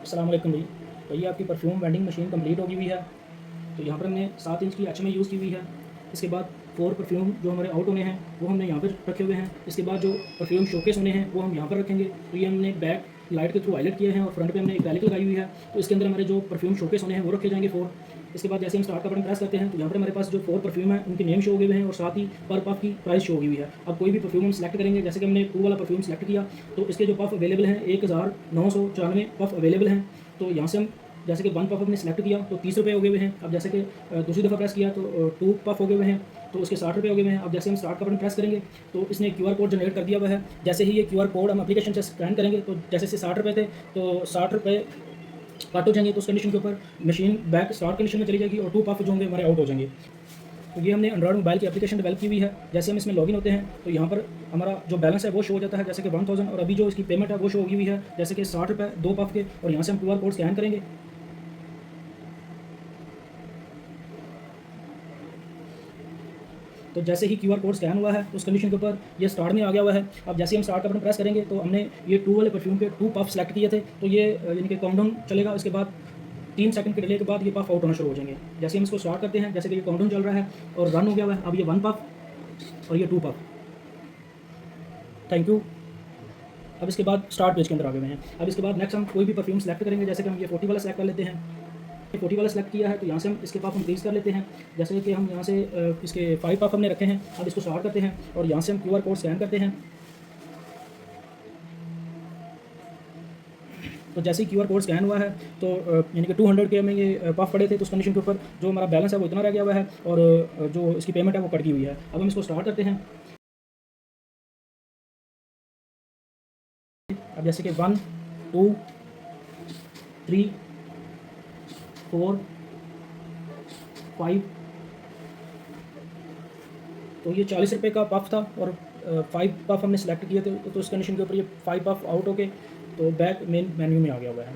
अस्सलाम वालेकुम भाई। तो ये आपकी परफ्यूम वेंडिंग मशीन कंप्लीट होगी हुई है। तो यहाँ पर हमने 7 इंच की HMI यूज़ की हुई है। इसके बाद 4 परफ्यूम जो हमारे आउट होने हैं वो हमने यहाँ पर रखे हुए हैं। इसके बाद जो परफ्यूम शोकेस होने हैं वो हम यहाँ पर रखेंगे। तो ये हमने बैक लाइट के थ्रू हाईलाइट किए हैं और फ्रंट पे हमने एक पैलेट लगाई हुई है। तो इसके अंदर हमारे जो परफ्यूम शोकेस होने हैं वो रखे जाएंगे 4। इसके बाद जैसे हम स्टार्ट का बटन प्रेस करते हैं तो यहाँ पर हमारे पास जो 4 परफ्यूम है उनके नेम शो हो गए हुए हैं और साथ ही पर पफ की प्राइस शो होगी हुई है। अब कोई भी परफ्यूम हम सेलेक्ट करेंगे, जैसे कि हमने 2 वाला परफ्यूम सेलेक्ट किया तो इसके जो पफ अवेलेबल हैं 1994 पफ अवेलेबल हैं। तो यहाँ से हम जैसे कि 1 पफ हमने सेलेक्ट किया तो 30 रुपये हो गए हुए हैं। अब जैसे कि दूसरी दफ़ा प्रेस किया तो 2 पफ हो गए हुए हैं तो उसके 60 रुपये हो गए हुए हैं। अब जैसे हम स्टार्ट का बटन प्रेस करेंगे तो इसने QR कोड जनरेट कर दिया हुआ है। जैसे ही ये QR कोड हम एप्लीकेशन से स्कैन करेंगे तो जैसे से 60 रुपये थे तो 60 रुपये कट हो जाएंगे। तो उस कंडीशन के ऊपर मशीन बैक स्टार्ट कंडीशन में चली जाएगी और 2 पफ जो होंगे हमारे आउट हो जाएंगे। तो ये हमने एंड्रॉइड मोबाइल की एप्लीकेशन डेवलप की हुई है। जैसे हम इसमें लॉगिन होते हैं तो यहाँ पर हमारा जो बैलेंस है वो शो हो जाता है, जैसे कि 1000 और अभी जो इसकी पेमेंट है वो शो होगी हुई है जैसे कि 60 रुपये 2 पफ के। और यहाँ से हम QR कोड स्कैन करेंगे तो जैसे ही QR कोड स्कैन हुआ है तो उस कंडीशन के ऊपर ये स्टार्ट में आ गया हुआ है। अब जैसे हम स्टार्ट का बटन प्रेस करेंगे तो हमने ये 2 वाले परफ्यूम के 2 पफ सेलेक्ट किए थे तो ये यानी कि काउंटडाउन चलेगा। उसके बाद 3 सेकंड के डिले के बाद ये पफ आउट होना शुरू हो जाएंगे। जैसे हम इसको स्टार्ट करते हैं, जैसे कि ये काउंटडाउन चल रहा है और रन हो गया हुआ है। अब ये 1 पफ और ये 2 पफ। Thank you. अब इसके बाद स्टार्ट पेज के अंदर आ गए हुए हैं। अब इसके बाद नेक्स्ट हम कोई भी परफ्यूम सेलेक्ट करेंगे, जैसे कि हम ये 40 वाला सेलेक्ट कर लेते हैं। 40 वाला सेलेक्ट किया है तो यहाँ से हम इसके पफ इंक्रीज़ कर लेते हैं। जैसे कि हम यहाँ से इसके 5 पफ हमने रखे हैं। अब इसको स्टार्ट करते हैं और यहाँ से हम QR कोड स्कैन करते हैं। तो जैसे ही QR कोड स्कैन हुआ है तो यानी कि 200 के हमें ये पफ पड़े थे तो उस कंडीशन के ऊपर जो हमारा बैलेंस है वो इतना रह गया हुआ है और जो इसकी पेमेंट है वो कट गई हुई है। अब हम इसको स्टार्ट करते हैं। अब जैसे कि 1 2 3 4 5 तो ये 40 रुपये का पफ था और 5 पफ हमने सेलेक्ट किए थे तो उस कंडीशन के ऊपर ये 5 पफ आउट हो गए तो बैक मेन मेन्यू में आ गया हुआ है।